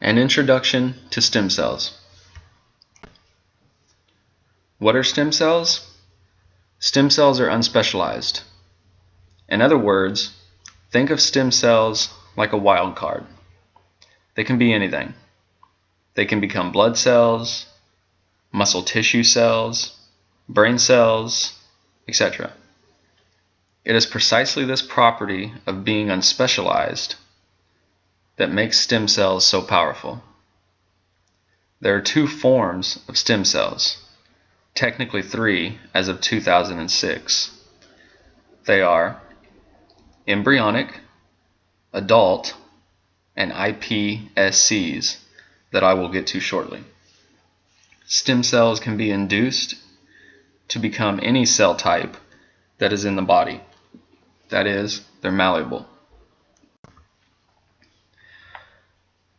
An introduction to stem cells. What are stem cells? Stem cells are unspecialized. In other words, think of stem cells like a wild card. They can be anything. They can become blood cells, muscle tissue cells, brain cells, etc. It is precisely this property of being unspecialized that makes stem cells so powerful. There are two forms of stem cells, technically three as of 2006. They are embryonic, adult, and iPSCs that I will get to shortly. Stem cells can be induced to become any cell type that is in the body. That is, they're malleable.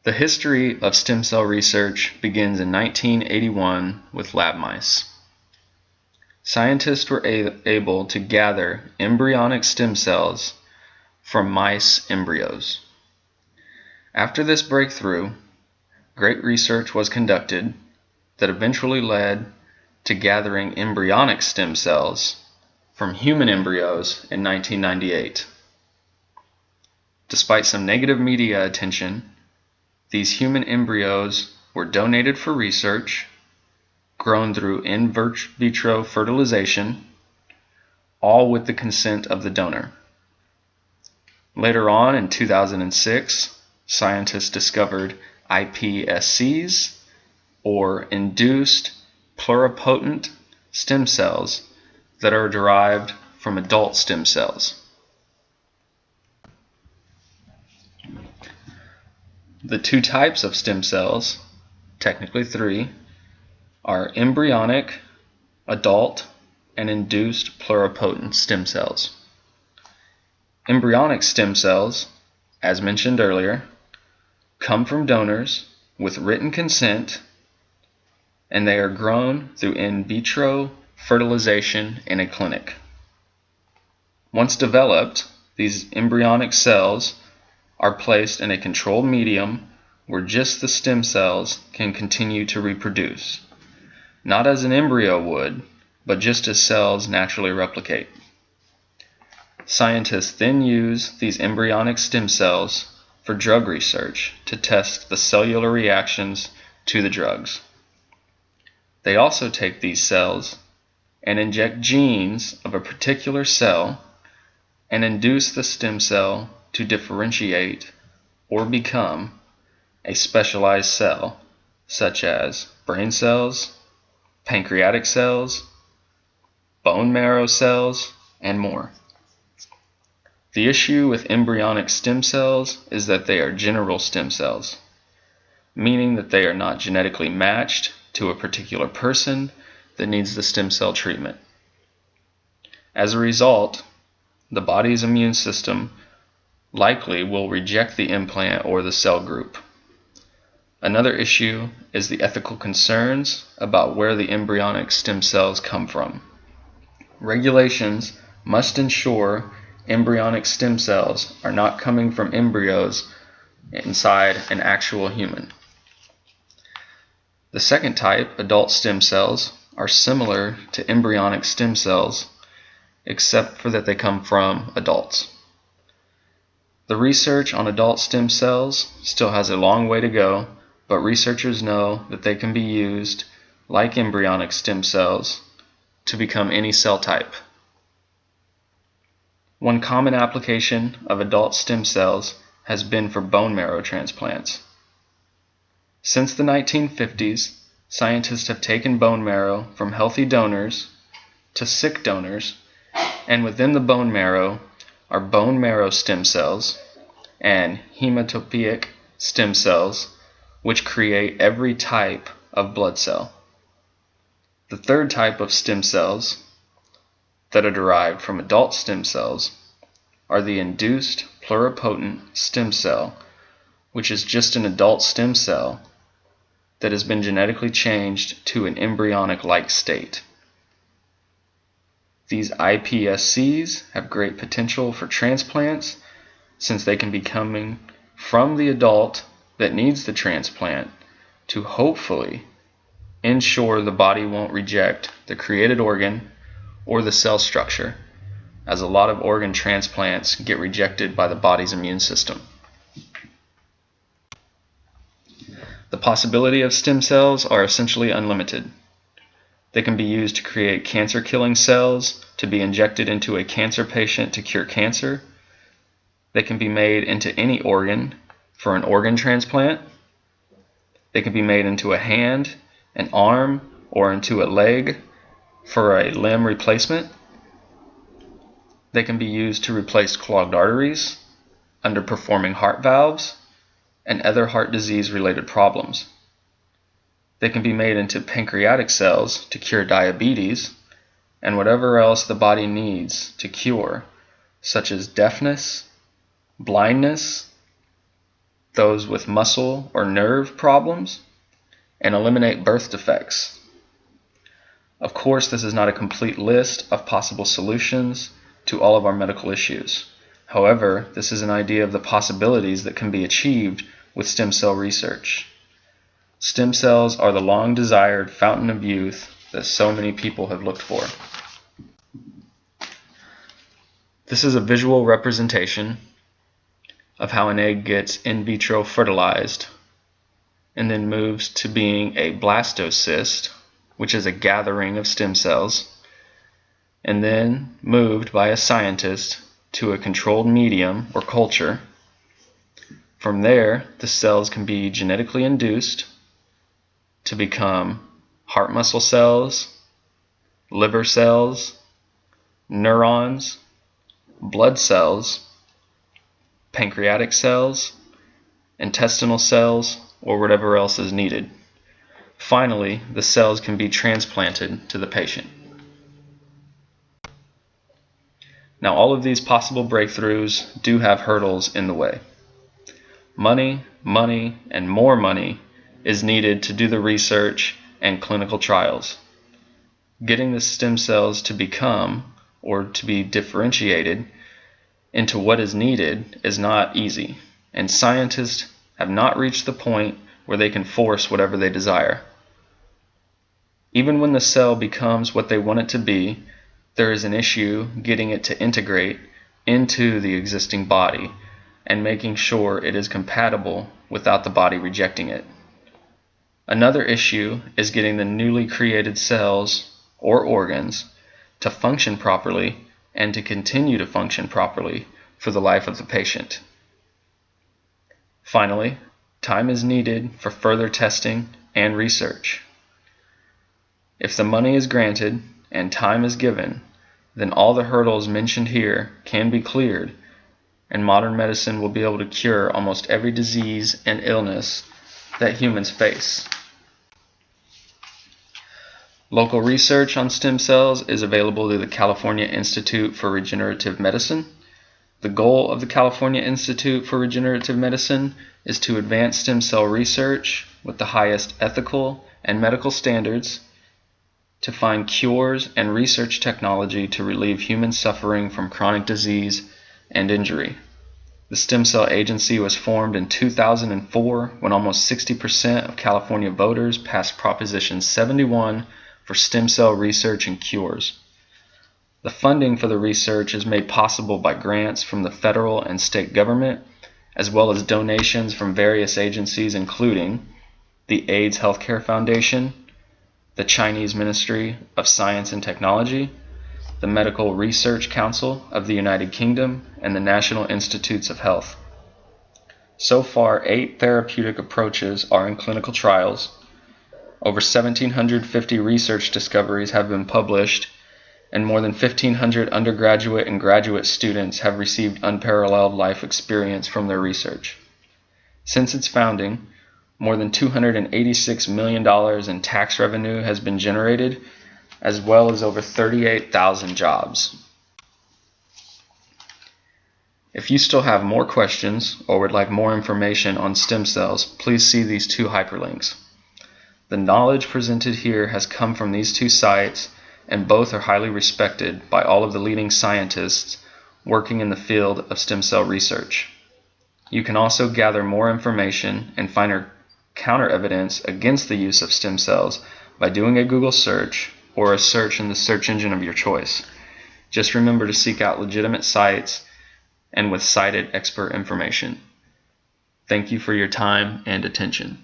The history of stem cell research begins in 1981 with lab mice. Scientists were able to gather embryonic stem cells from mice embryos. After this breakthrough, great research was conducted that eventually led to gathering embryonic stem cells from human embryos in 1998. Despite some negative media attention, these human embryos were donated for research, grown through in vitro fertilization, all with the consent of the donor. Later on in 2006, scientists discovered iPSCs, or induced pluripotent stem cells that are derived from adult stem cells. The two types of stem cells, technically three, are embryonic, adult, and induced pluripotent stem cells. Embryonic stem cells, as mentioned earlier, come from donors with written consent, and they are grown through in vitro fertilization in a clinic. Once developed, these embryonic cells are placed in a controlled medium where just the stem cells can continue to reproduce, not as an embryo would, but just as cells naturally replicate. Scientists then use these embryonic stem cells for drug research to test the cellular reactions to the drugs. They also take these cells and inject genes of a particular cell and induce the stem cell to differentiate or become a specialized cell, such as brain cells, pancreatic cells, bone marrow cells, and more. The issue with embryonic stem cells is that they are general stem cells, meaning that they are not genetically matched to a particular person that needs the stem cell treatment. As a result, the body's immune system likely will reject the implant or the cell group. Another issue is the ethical concerns about where the embryonic stem cells come from. Regulations must ensure embryonic stem cells are not coming from embryos inside an actual human. The second type, adult stem cells, are similar to embryonic stem cells, except for that they come from adults. The research on adult stem cells still has a long way to go, but researchers know that they can be used, like embryonic stem cells, to become any cell type. One common application of adult stem cells has been for bone marrow transplants. Since the 1950s, scientists have taken bone marrow from healthy donors to sick donors, and within the bone marrow are bone marrow stem cells and hematopoietic stem cells, which create every type of blood cell. The third type of stem cells that are derived from adult stem cells are the induced pluripotent stem cell, which is just an adult stem cell that has been genetically changed to an embryonic-like state. These iPSCs have great potential for transplants since they can be coming from the adult that needs the transplant to hopefully ensure the body won't reject the created organ or the cell structure, as a lot of organ transplants get rejected by the body's immune system. The possibility of stem cells are essentially unlimited. They can be used to create cancer-killing cells to be injected into a cancer patient to cure cancer. They can be made into any organ for an organ transplant. They can be made into a hand, an arm, or into a leg for a limb replacement. They can be used to replace clogged arteries, underperforming heart valves, and other heart disease-related problems. They can be made into pancreatic cells to cure diabetes and whatever else the body needs to cure, such as deafness, blindness, those with muscle or nerve problems, and eliminate birth defects. Of course, this is not a complete list of possible solutions to all of our medical issues. However, this is an idea of the possibilities that can be achieved with stem cell research. Stem cells are the long-desired fountain of youth that so many people have looked for. This is a visual representation of how an egg gets in vitro fertilized and then moves to being a blastocyst, which is a gathering of stem cells, and then moved by a scientist to a controlled medium or culture. From there, the cells can be genetically induced to become heart muscle cells, liver cells, neurons, blood cells, pancreatic cells, intestinal cells, or whatever else is needed. Finally, the cells can be transplanted to the patient. Now, all of these possible breakthroughs do have hurdles in the way. Money, and more money is needed to do the research and clinical trials. Getting the stem cells to become or to be differentiated into what is needed is not easy, and scientists have not reached the point where they can force whatever they desire. Even when the cell becomes what they want it to be, there is an issue getting it to integrate into the existing body and making sure it is compatible without the body rejecting it. Another issue is getting the newly created cells or organs to function properly and to continue to function properly for the life of the patient. Finally, time is needed for further testing and research. If the money is granted and time is given, then all the hurdles mentioned here can be cleared, and modern medicine will be able to cure almost every disease and illness that humans face. Local research on stem cells is available through the California Institute for Regenerative Medicine. The goal of the California Institute for Regenerative Medicine is to advance stem cell research with the highest ethical and medical standards, to find cures and research technology to relieve human suffering from chronic disease and injury. The Stem Cell Agency was formed in 2004 when almost 60% of California voters passed Proposition 71 for stem cell research and cures. The funding for the research is made possible by grants from the federal and state government, as well as donations from various agencies including the AIDS Healthcare Foundation, the Chinese Ministry of Science and Technology, the Medical Research Council of the United Kingdom, and the National Institutes of Health. So far, 8 therapeutic approaches are in clinical trials. Over 1,750 research discoveries have been published, and more than 1,500 undergraduate and graduate students have received unparalleled life experience from their research. Since its founding, more than $286 million in tax revenue has been generated, as well as over 38,000 jobs. If you still have more questions or would like more information on stem cells, please see these 2 hyperlinks. The knowledge presented here has come from these 2 sites, and both are highly respected by all of the leading scientists working in the field of stem cell research. You can also gather more information and find counter evidence against the use of stem cells by doing a Google search or a search in the search engine of your choice. Just remember to seek out legitimate sites and with cited expert information. Thank you for your time and attention.